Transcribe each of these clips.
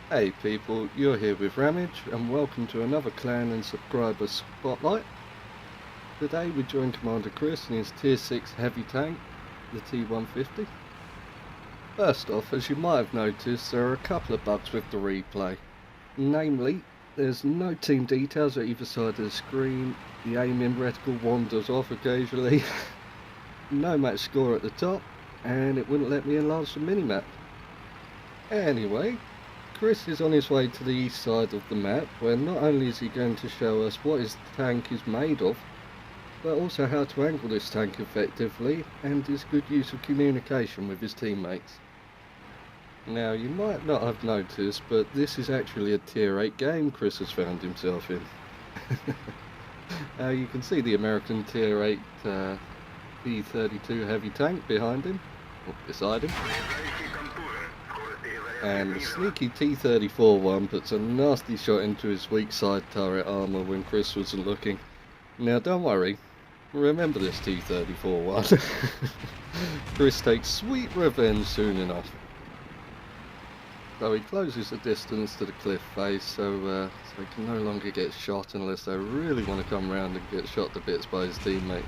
Hey people, you're here with Ramage and welcome to another clan and subscriber spotlight. Today we join Commander Chris and his tier 6 heavy tank, the T-150. First off, as you might have noticed, there are a couple of bugs with the replay. Namely, there's no team details at either side of the screen, the aiming reticle wanders off occasionally, no match score at the top, and it wouldn't let me enlarge the minimap. Anyway, Chris is on his way to the east side of the map, where not only is he going to show us what his tank is made of, but also how to angle this tank effectively and his good use of communication with his teammates. Now, you might not have noticed, but this is actually a tier 8 game Chris has found himself in. You can see the American tier 8 B-32 heavy tank behind him, or beside him. And the sneaky T-34 one puts a nasty shot into his weak side turret armour when Chris wasn't looking. Now don't worry, remember this T-34 one. Chris takes sweet revenge soon enough. So he closes the distance to the cliff face so he can no longer get shot unless they really want to come round and get shot to bits by his teammates.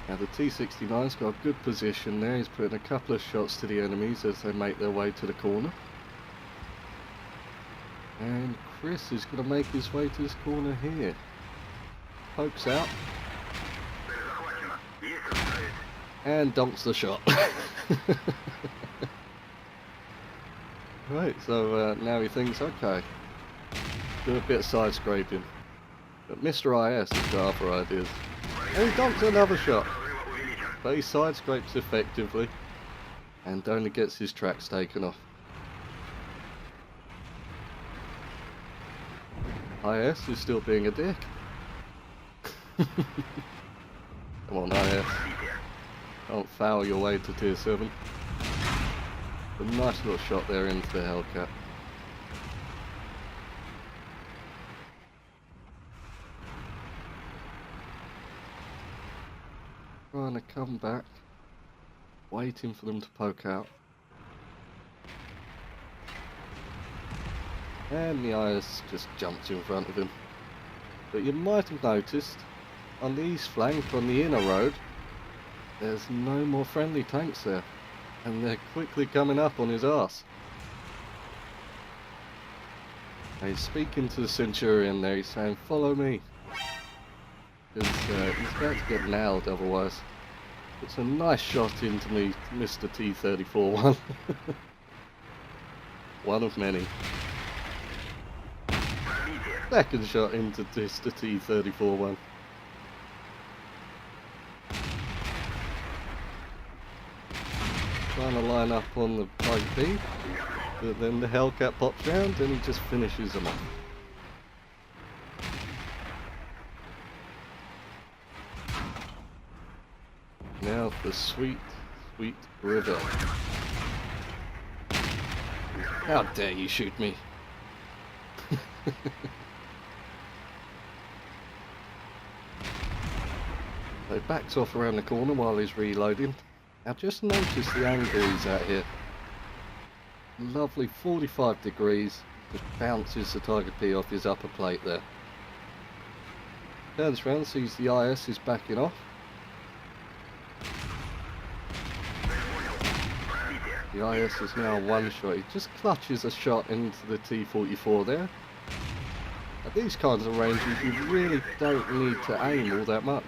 Now the T-69's got a good position there, he's putting a couple of shots to the enemies as they make their way to the corner. And Chris is going to make his way to this corner here. Pokes out. And donks the shot. Right, so now he thinks, okay, do a bit of side scraping. But Mr. IS has got other ideas. And he donks another shot. But he side scrapes effectively and only gets his tracks taken off. IS is still being a dick. Come on IS, don't foul your way to tier 7. A nice little shot there into the Hellcat. Trying to come back, waiting for them to poke out. And the IS just jumps in front of him. But you might have noticed, on the east flank, on the inner road, there's no more friendly tanks there. And they're quickly coming up on his arse. He's speaking to the Centurion there, he's saying, follow me. Because he's about to get nailed otherwise. It's a nice shot into me, Mr. T-34 one. One of many. Second shot into Mr. T-34 one. Trying to line up on the Pike B, but then the Hellcat pops round and he just finishes them off. Now for sweet, sweet revenge. How dare you shoot me? So he backs off around the corner while he's reloading. Now just notice the angle he's at here. Lovely 45 degrees, just bounces the Tiger P off his upper plate there. Turns around, sees the IS is backing off. The IS is now one shot, he just clutches a shot into the T-44 there. At these kinds of ranges you really don't need to aim all that much.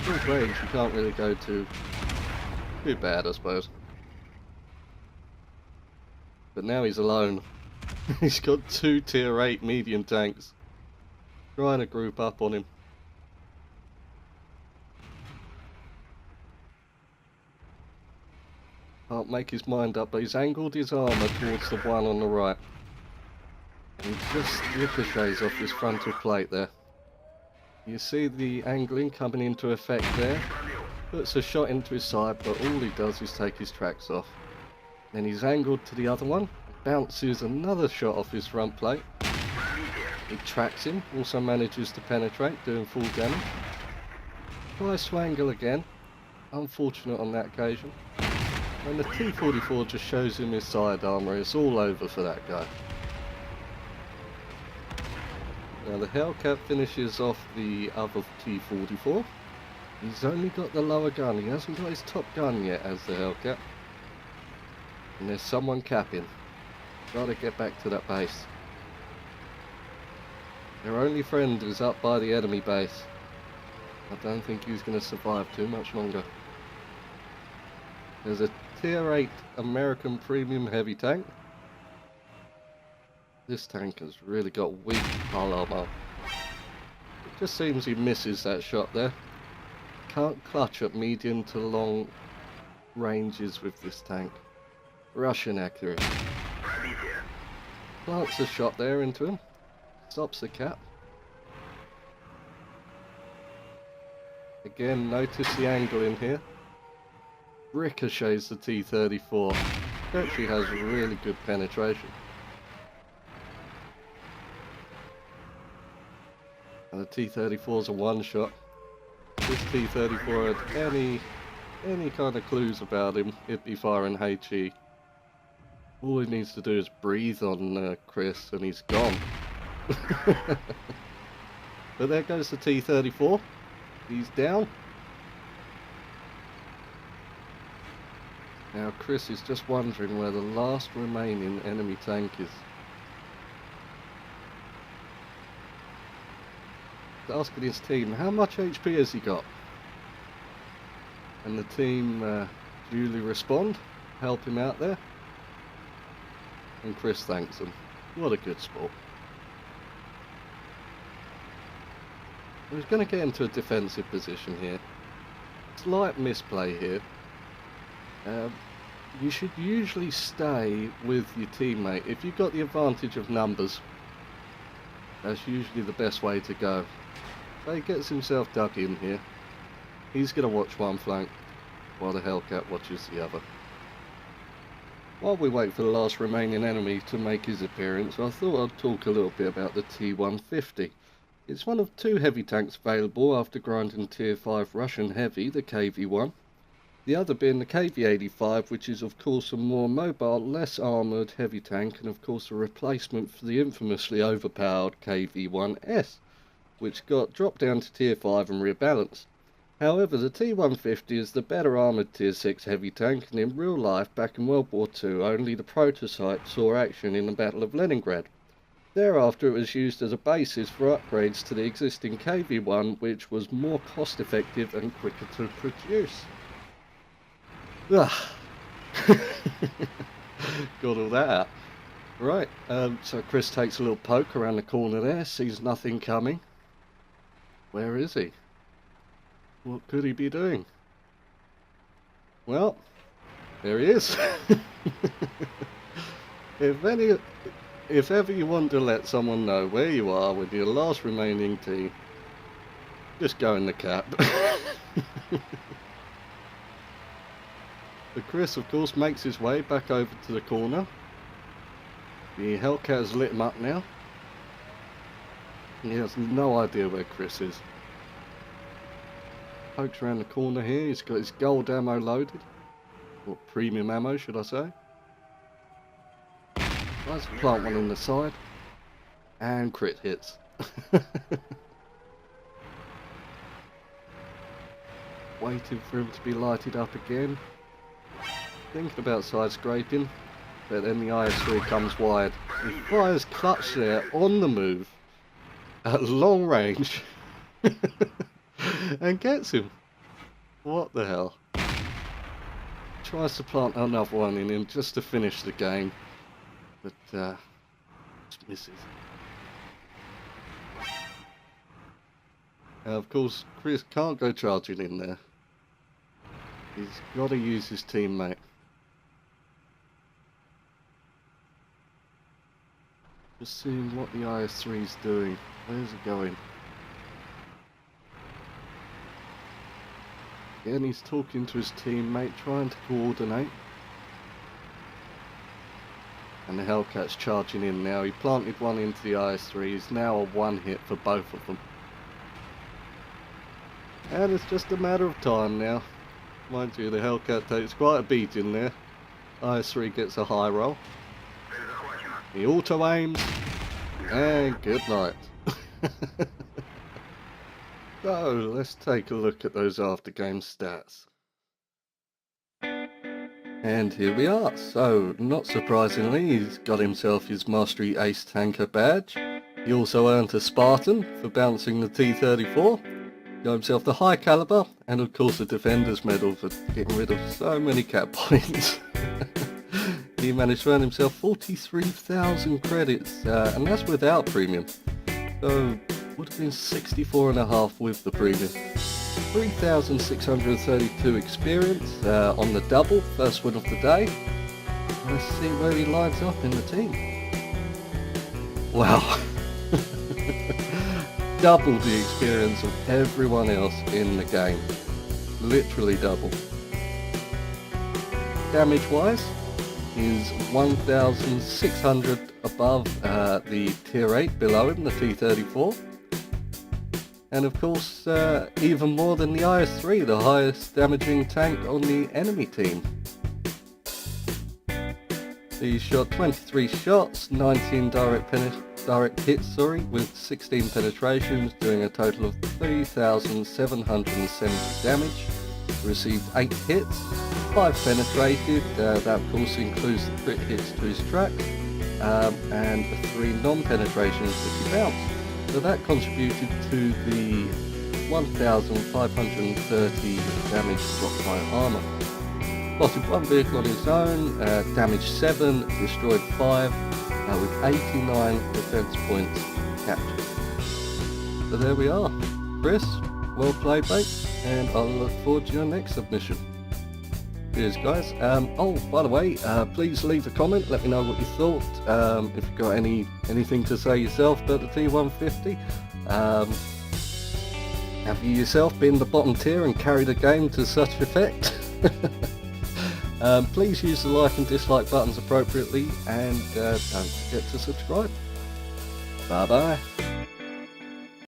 Short range you can't really go too bad I suppose. But now he's alone. He's got two tier 8 medium tanks trying to group up on him. Can't make his mind up, but he's angled his armour towards the one on the right. And he just ricochets off his frontal plate there. You see the angling coming into effect there. Puts a shot into his side, but all he does is take his tracks off. Then he's angled to the other one, bounces another shot off his front plate. He tracks him, also manages to penetrate, doing full damage. Tries to angle again, Unfortunate on that occasion. And the T-44 just shows him his side armour. It's all over for that guy. Now the Hellcat finishes off the other T-44. He's only got the lower gun. He hasn't got his top gun yet as the Hellcat. And there's someone capping. Gotta get back to that base. Their only friend is up by the enemy base. I don't think he's going to survive too much longer. There's a Tier 8 American Premium Heavy Tank. This tank has really got weak hull armor. It just seems he misses that shot there. Can't clutch at medium to long ranges with this tank. Russian accuracy. Plants a shot there into him. Stops the cap. Again, notice the angle in here. Ricochets the T-34. Actually has really good penetration. And the T-34's a one-shot. If this T-34 had any kind of clues about him, it'd be firing HE. All he needs to do is breathe on Chris and he's gone. But there goes the T-34. He's down. Now Chris is just wondering where the last remaining enemy tank is. He's asking his team, how much HP has he got? And the team duly respond, help him out there. And Chris thanks them. What a good sport. He's going to get into a defensive position here. Slight misplay here. You should usually stay with your teammate. If you've got the advantage of numbers, that's usually the best way to go. So he gets himself dug in here. He's going to watch one flank while the Hellcat watches the other. While we wait for the last remaining enemy to make his appearance, I thought I'd talk a little bit about the T-150. It's one of two heavy tanks available after grinding Tier 5 Russian Heavy, the KV-1. The other being the KV-85, which is of course a more mobile, less armoured heavy tank, and of course a replacement for the infamously overpowered KV-1S, which got dropped down to Tier 5 and rebalanced. However, the T-150 is the better armoured Tier 6 heavy tank, and in real life, back in World War II, only the prototype saw action in the Battle of Leningrad. Thereafter it was used as a basis for upgrades to the existing KV-1, which was more cost effective and quicker to produce. Got all that out. Right, so Chris takes a little poke around the corner there, sees nothing coming. Where is he? What could he be doing? Well, there he is. If ever you want to let someone know where you are with your last remaining team, just go in the cap. But Chris, of course, makes his way back over to the corner. The Hellcat has lit him up now. He has no idea where Chris is. Pokes around the corner here. He's got his gold ammo loaded. Or premium ammo, should I say. Tries to plant one on the side. And crit hits. Waiting for him to be lighted up again. Thinking about side scraping, but then the IS-3 comes wide. He fires clutch there on the move at long range and gets him. What the hell? Tries to plant another one in him just to finish the game, but just misses. Of course, Chris can't go charging in there. He's got to use his teammate. Just seeing what the IS-3's doing. Where's it going? Again, he's talking to his teammate, trying to coordinate. And the Hellcat's charging in now. He planted one into the IS-3. He's now a one hit for both of them. And it's just a matter of time now. Mind you, the Hellcat takes quite a beating there. IS-3 gets a high roll. He auto aims, and good night. So, let's take a look at those after game stats. And here we are. So, not surprisingly, he's got himself his Mastery Ace Tanker badge. He also earned a Spartan for bouncing the T-34. Got himself the High Caliber, and of course the Defender's Medal for getting rid of so many cat points. He managed to earn himself 43,000 credits, and that's without premium. So, would have been 64.5 with the premium. 3,632 experience on the double, first win of the day. Let's see where he lines up in the team. Wow. Double the experience of everyone else in the game. Literally double. Damage wise, is 1,600 above the tier 8 below him, the T-34. And of course, even more than the IS-3, the highest damaging tank on the enemy team. He shot 23 shots, 19 direct hits, with 16 penetrations, doing a total of 3,770 damage. Received 8 hits, 5 penetrated, that of course includes the crit hits to his track, and 3 non-penetrations that he bounced. So that contributed to the 1,530 damage dropped by armour. Spotted 1 vehicle on his own, damaged 7, destroyed 5, with 89 defence points captured. So there we are. Chris, well played mate, and I'll look forward to your next submission. Cheers guys. Oh, by the way, please leave a comment, let me know what you thought. If you've got anything to say yourself about the T-150. Have you yourself been the bottom tier and carried a game to such effect? Please use the like and dislike buttons appropriately, and don't forget to subscribe. Bye bye.